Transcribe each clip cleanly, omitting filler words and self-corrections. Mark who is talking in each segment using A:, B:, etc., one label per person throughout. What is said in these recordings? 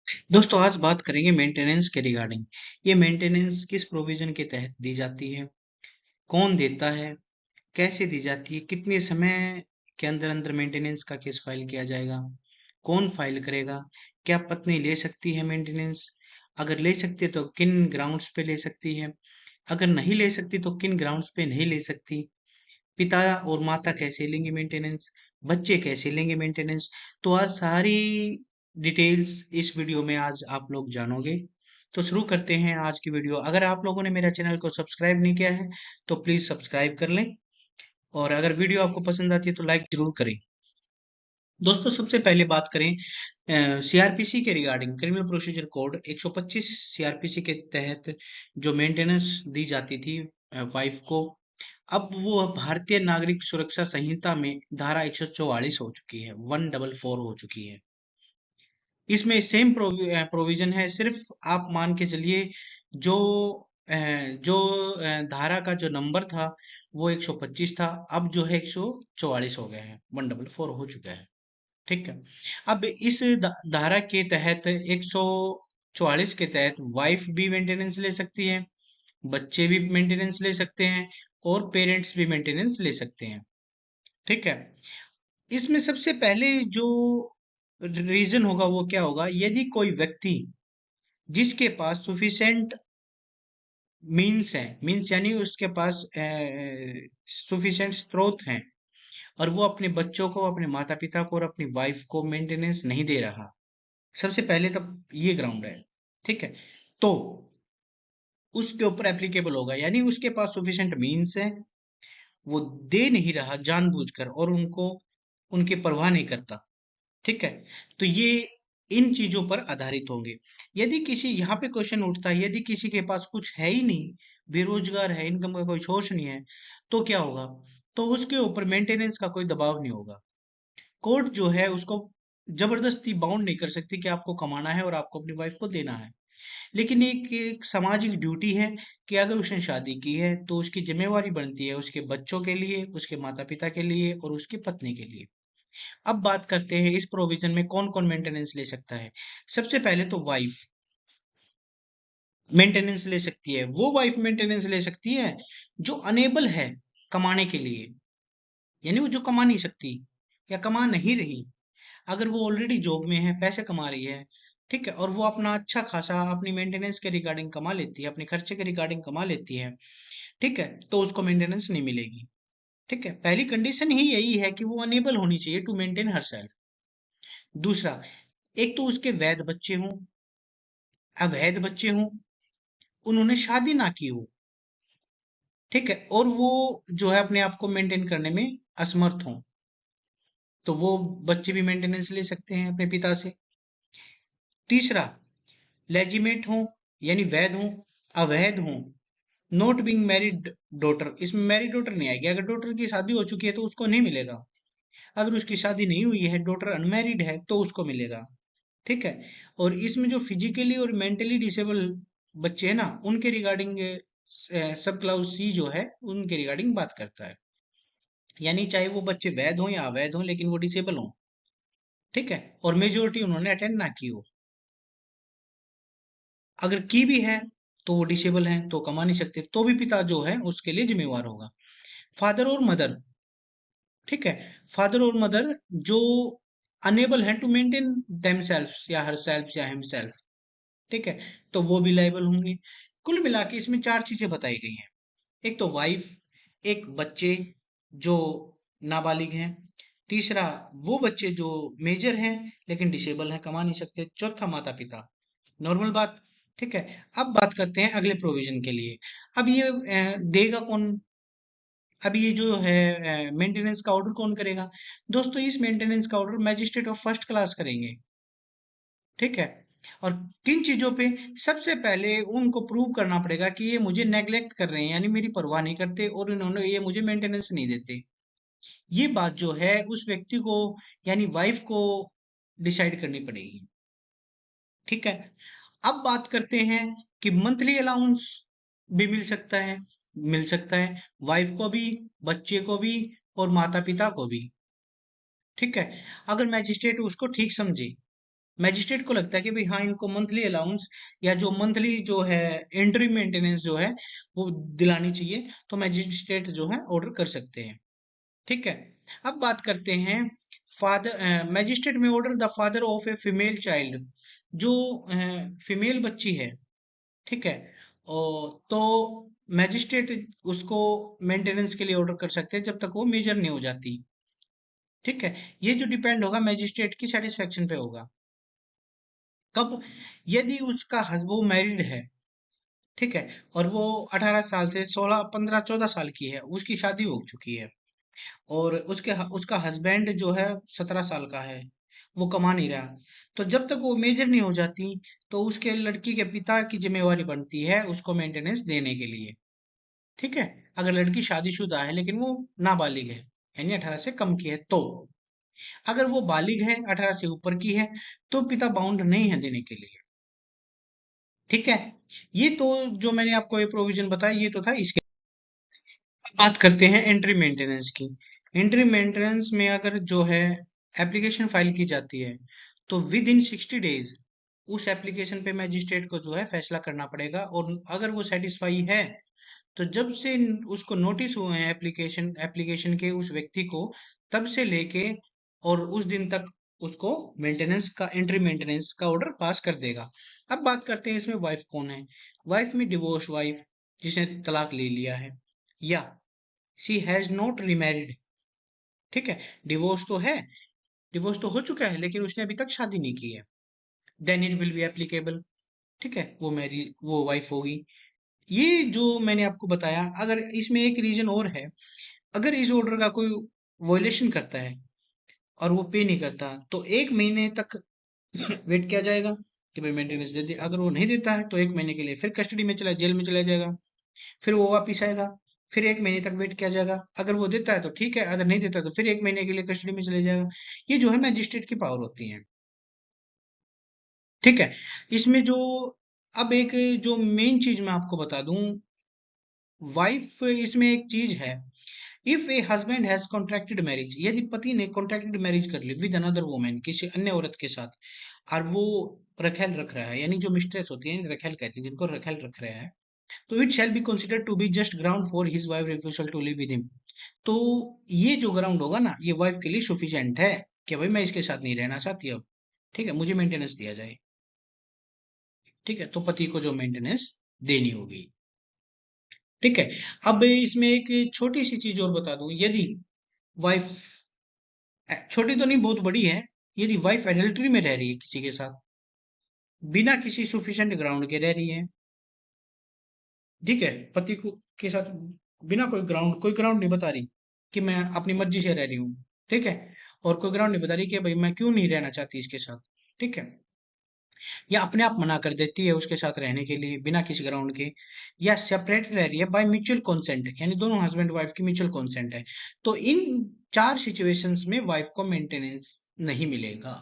A: दोस्तों आज बात करेंगे मेंटेनेंस के रिगार्डिंग। ये मेंटेनेंस किस प्रोविजन के तहत दी जाती है, कौन देता है, कैसे दी जाती है, कितने समय के अंदर अंदर मेंटेनेंस का केस फाइल किया जाएगा, कौन फाइल करेगा, क्या पत्नी ले सकती है मेंटेनेंस, अगर ले सकती है तो किन ग्राउंड्स पे ले सकती है, अगर नहीं ले सकती तो किन ग्राउंड्स पे नहीं ले सकती, पिता और माता कैसे लेंगे मेंटेनेंस, बच्चे कैसे लेंगे मेंटेनेंस। तो आज सारी डिटेल्स इस वीडियो में आज आप लोग जानोगे। तो शुरू करते हैं आज की वीडियो। अगर आप लोगों ने मेरा चैनल को सब्सक्राइब नहीं किया है तो प्लीज सब्सक्राइब कर लें, और अगर वीडियो आपको पसंद आती है तो लाइक जरूर करें। दोस्तों सबसे पहले बात करें सीआरपीसी के regarding, criminal procedure code 125 CrPC के तहत जो मेंटेनेंस दी जाती थी वाइफ को, अब वो भारतीय नागरिक सुरक्षा संहिता में धारा 144 हो चुकी है, 144 हो चुकी है। इसमें सेम प्रोविजन है, सिर्फ आप मान के चलिए जो धारा का जो नंबर था वो 125 था, अब जो है 144 हो गया है, 144 हो चुका है। ठीक है। अब इस धारा के तहत 144 के तहत वाइफ भी मेंटेनेंस ले सकती है, बच्चे भी मेंटेनेंस ले सकते हैं, और पेरेंट्स भी मेंटेनेंस ले सकते हैं। ठीक है। इसमें सबसे पहले जो रीजन होगा वो क्या होगा, यदि कोई व्यक्ति जिसके पास सुफिशिएंट मीन्स है, मीन्स यानी उसके पास सुफिशिएंट स्रोत हैं, और वो अपने बच्चों को, अपने माता पिता को और अपनी वाइफ को मेंटेनेंस नहीं दे रहा। सबसे पहले तो ये ग्राउंड है। ठीक है। तो उसके ऊपर एप्लीकेबल होगा, यानी उसके पास सुफिशिएंट मीन्स है, वो दे नहीं रहा जानबूझकर और उनको उनकी परवाह नहीं करता। ठीक है। तो ये इन चीजों पर आधारित होंगे। यदि किसी, यहाँ पे क्वेश्चन उठता है, यदि किसी के पास कुछ है ही नहीं, बेरोजगार है, इनकम का कोई सोर्स नहीं है, तो क्या होगा? तो उसके ऊपर मेंटेनेंस का कोई दबाव नहीं होगा। कोर्ट जो है उसको जबरदस्ती बाउंड नहीं कर सकती कि आपको कमाना है और आपको अपनी वाइफ को देना है। लेकिन एक सामाजिक ड्यूटी है कि अगर उसने शादी की है तो उसकी जिम्मेवारी बनती है उसके बच्चों के लिए, उसके माता पिता के लिए और उसकी पत्नी के लिए। अब बात करते हैं इस प्रोविजन में कौन कौन मेंटेनेंस ले सकता है। सबसे पहले तो वाइफ मेंटेनेंस ले सकती है। वो वाइफ मेंटेनेंस ले सकती है जो अनेबल है कमाने के लिए, यानी वो जो कमा नहीं सकती या कमा नहीं रही। अगर वो ऑलरेडी जॉब में है, पैसे कमा रही है, ठीक है, और वो अपना अच्छा खासा अपनी मेंटेनेंस के रिगार्डिंग कमा लेती है, अपने खर्चे के रिगार्डिंग कमा लेती है, ठीक है, तो उसको मेंटेनेंस नहीं मिलेगी। ठीक है। पहली कंडीशन ही यही है कि वो अनेबल होनी चाहिए टू मेंटेन हर सेल्फ। दूसरा, एक तो उसके वैध बच्चे हों, अवैध बच्चे हों, उन्होंने शादी ना की हो, ठीक है, और वो जो है अपने आप को मेंटेन करने में असमर्थ हों, तो वो बच्चे भी मेंटेनेंस ले सकते हैं अपने पिता से। तीसरा, लेजिमेट हों, यानी वैध हों, अवैध हों, नॉट बीइंग मैरिड डॉटर, इसमें मैरिड डॉटर नहीं आएगी। अगर डॉटर की शादी हो चुकी है तो उसको नहीं मिलेगा, अगर उसकी शादी नहीं हुई है, डॉटर अनमैरिड है, तो उसको मिलेगा। ठीक है। और इसमें जो फिजिकली और मेंटली डिसेबल बच्चे हैं ना, उनके रिगार्डिंग सब क्लाउज सी जो है उनके रिगार्डिंग बात करता है, यानी चाहे वो बच्चे वैध हों या अवैध हों लेकिन वो डिसेबल हों। ठीक है। और मेजोरिटी उन्होंने अटेंड ना की हो। अगर की भी है तो वो डिसेबल हैं तो कमा नहीं सकते, तो भी पिता जो है उसके लिए जिम्मेवार होगा। फादर और मदर, ठीक है, फादर और मदर जो अनेबल हैं टू मेंटेन देमसेल्व्स या हरसेल्फ या हिमसेल्फ, ठीक है, तो वो भी लायबल होंगे। कुल मिला के इसमें चार चीजें बताई गई हैं। एक तो वाइफ, एक बच्चे जो नाबालिग हैं, तीसरा वो बच्चे जो मेजर हैं लेकिन डिसेबल हैं, कमा नहीं सकते, चौथा माता पिता। नॉर्मल बात। ठीक है। अब बात करते हैं अगले प्रोविजन के लिए। अब ये देगा कौन? अब ये जो है मेंटेनेंस का ऑर्डर कौन करेगा? दोस्तों इस मेंटेनेंस का order magistrate of first class करेंगे। ठीक है। और किन चीजों पे? सबसे पहले उनको प्रूव करना पड़ेगा कि ये मुझे नेग्लेक्ट कर रहे हैं, यानी मेरी परवाह नहीं करते और इन्होंने ये मुझे मेंटेनेंस नहीं देते। ये बात जो है उस व्यक्ति को, यानी वाइफ को डिसाइड करनी पड़ेगी। ठीक है। अब बात करते हैं कि मंथली अलाउंस भी मिल सकता है। मिल सकता है वाइफ को भी, बच्चे को भी और माता पिता को भी। ठीक है। अगर मैजिस्ट्रेट उसको ठीक समझे, मैजिस्ट्रेट को लगता है कि भाई हाँ, इनको मंथली अलाउंस या जो मंथली जो है एंट्री मेंटेनेंस जो है वो दिलानी चाहिए, तो मैजिस्ट्रेट जो है ऑर्डर कर सकते हैं। ठीक है। अब बात करते हैं फादर, मैजिस्ट्रेट में order the father of a female child, जो फीमेल बच्ची है, ठीक है, और तो मैजिस्ट्रेट उसको मेंटेनेंस के लिए ऑर्डर कर सकते हैं जब तक वो मेजर नहीं हो जाती। ठीक है। ये जो डिपेंड होगा मैजिस्ट्रेट की सेटिस्फेक्शन पे होगा। कब? यदि उसका हस्बैंड मैरिड है, ठीक है, और वो 18 साल से 16 15 14 साल की है, उसकी शादी हो चुकी है, और उसका हस्बैंड जो है 17 साल का है, वो कमा नहीं रहा, तो जब तक वो मेजर नहीं हो जाती, तो उसके लड़की के पिता की जिम्मेवारी बनती है उसको मेंटेनेंस देने के लिए। ठीक है। अगर लड़की शादीशुदा है लेकिन वो नाबालिग है, यानी 18 से कम की है, तो अगर वो बालिग है, 18 से ऊपर की है, तो पिता बाउंड नहीं है देने के लिए। ठीक है। ये तो जो मैंने आपको ये प्रोविजन बताया, ये तो था इसके। बात करते हैं एंट्री मेंटेनेंस की। एंट्री मेंटेनेंस में अगर जो है एप्लीकेशन फाइल की जाती है, तो विद इन 60 डेज उस एप्लीकेशन पे मैजिस्ट्रेट को जो है फैसला करना पड़ेगा, और अगर वो सेटिस्फाई है, तो जब से उसको नोटिस हुए हैं एप्लीकेशन एप्लीकेशन के उस व्यक्ति को, तब से लेके और उस दिन तक उसको मेंटेनेंस का एंट्री मेंटेनेंस का ऑर्डर पास कर देगा। अब बात करते हैं इसमें वाइफ कौन है। वाइफ में डिवोर्स वाइफ, जिसने तलाक ले लिया है, या शी हैज नॉट रीमैरिड। ठीक है। डिवोर्स तो है, डिवोर्स तो हो चुका है, लेकिन उसने अभी तक शादी नहीं की है, then it will be applicable. ठीक है, वो वाइफ होगी। ये जो मैंने आपको बताया, अगर इसमें एक रीजन और है, अगर इस ऑर्डर का कोई वॉयलेशन करता है और वो पे नहीं करता, तो 1 महीने तक वेट किया जाएगा कि भाई मेंटेनेंस दे दे। अगर वो नहीं देता है, तो 1 महीने के लिए फिर कस्टडी में चला जेल में चला जाएगा, फिर वो वापिस आएगा, फिर 1 महीने तक वेट किया जाएगा। अगर वो देता है तो ठीक है, अगर नहीं देता तो फिर 1 महीने के लिए कस्टडी में चले जाएगा। ये जो है मैजिस्ट्रेट की पावर होती है। ठीक है। इसमें जो अब एक जो मेन चीज मैं आपको बता दूं, वाइफ इसमें एक चीज है, if a husband has contracted marriage, यदि पति ने कॉन्ट्रैक्टेड मैरिज कर ली विद अनदर वुमेन, किसी अन्य औरत के साथ, और वो रखेल रख रहा है, यानी जो मिस्ट्रेस होती है रखेल कहते हैं जिनको, रखेल रख रहा है, तो it shall be considered to be just ground for his wife refusal to live with him. तो ये जो ग्राउंड होगा ना, ये वाइफ के लिए सफिशिएंट है कि भाई मैं इसके साथ नहीं रहना चाहती अब, ठीक है, मुझे मेंटेनेंस दिया जाए। ठीक है, तो पति को जो मेंटेनेंस देनी होगी। ठीक है। अब इसमें एक छोटी सी चीज और बता दूं, यदि वाइफ, छोटी तो नहीं बहुत बड़ी है, यदि वाइफ एडल्ट्री में रह रही है किसी के साथ, बिना किसी सुफिशिएंट ग्राउंड के रह रही है, ठीक है, पति को के साथ बिना कोई ग्राउंड नहीं बता रही कि मैं अपनी मर्जी से रह रही हूँ, ठीक है, और कोई ग्राउंड नहीं बता रही कि भाई मैं क्यों नहीं रहना चाहती इसके साथ, ठीक है, या अपने आप मना कर देती है उसके साथ रहने के लिए बिना किसी ग्राउंड के, या सेपरेट रह रही है बाय म्यूचुअल कंसेंट, यानी दोनों हस्बैंड वाइफ की म्यूचुअल कंसेंट है, तो इन 4 सिचुएशंस में वाइफ को मेंटेनेंस नहीं मिलेगा।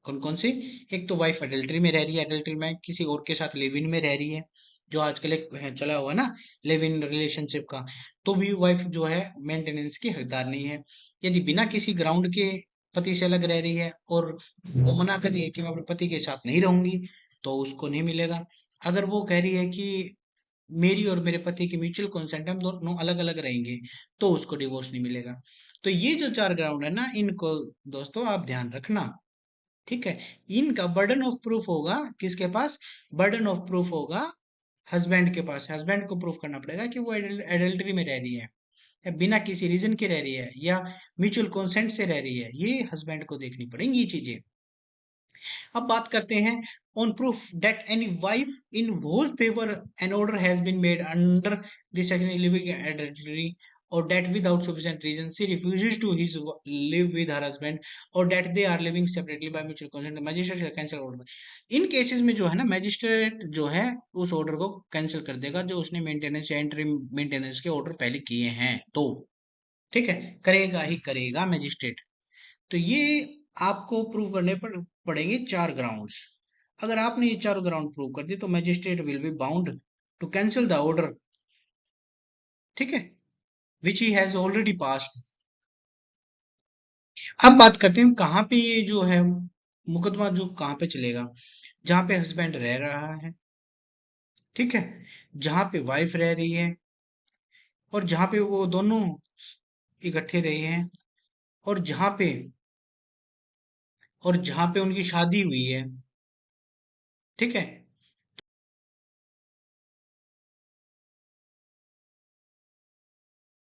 A: कौन कौन सी? एक तो वाइफ एडल्ट्री में रह रही है, एडल्ट्री में किसी और के साथ लिव इन में रह रही है, जो आजकल एक चला हुआ ना, लिव इन रिलेशनशिप का, तो भी वाइफ जो है मेंटेनेंस की हकदार नहीं है। यदि बिना किसी ग्राउंड के पति से अलग रह रही है और वो मना कर रही है कि मैं अपने पति के साथ नहीं रहूंगी, तो उसको नहीं मिलेगा। अगर वो कह रही है कि मेरी और मेरे पति की म्यूचुअल कंसेंट है, हम दोनों अलग अलग रहेंगे, तो उसको डिवोर्स नहीं मिलेगा। तो ये जो 4 ग्राउंड है ना, इनको दोस्तों आप ध्यान रखना। ठीक है। इनका बर्डन ऑफ प्रूफ होगा किसके पास? बर्डन ऑफ प्रूफ होगा हस्बैंड के पास। हस्बैंड को प्रूफ करना पड़ेगा कि वो एडल्ट्री में रह रही है, या बिना किसी रीजन के रह रही है, या म्यूचुअल कंसेंट से रह रही है, ये हस्बैंड को देखनी पड़ेंगी ये चीजें। अब बात करते हैं on proof that any wife in whose favor an order has been made under this section is living adultery, or that without sufficient reason she refuses to his live with her husband, or that they are living separately by mutual consent, the magistrate shall cancel order। In cases में जो है ना, magistrate जो है उस order को cancel कर देगा जो उसने मेंटेनेंस या एंट्री मेंटेनेंस के ऑर्डर पहले किए हैं, तो ठीक है, करेगा ही करेगा मैजिस्ट्रेट। तो ये आपको प्रूव करने पड़ेंगे 4 ग्राउंड्स। अगर आपने ये 4 ग्राउंड प्रूव कर दिए, तो magistrate will be bound to cancel the order, ठीक है, विच ही हैज ऑलरेडी पास्ड। अब बात करते हैं कहाँ पे ये जो है मुकदमा जो कहाँ पे चलेगा, जहाँ पे हस्बैंड रह रहा है, ठीक है, जहाँ पे वाइफ रह रही है, और जहाँ पे वो दोनों इकट्ठे रहे हैं, और जहाँ पे उनकी शादी हुई है, ठीक है।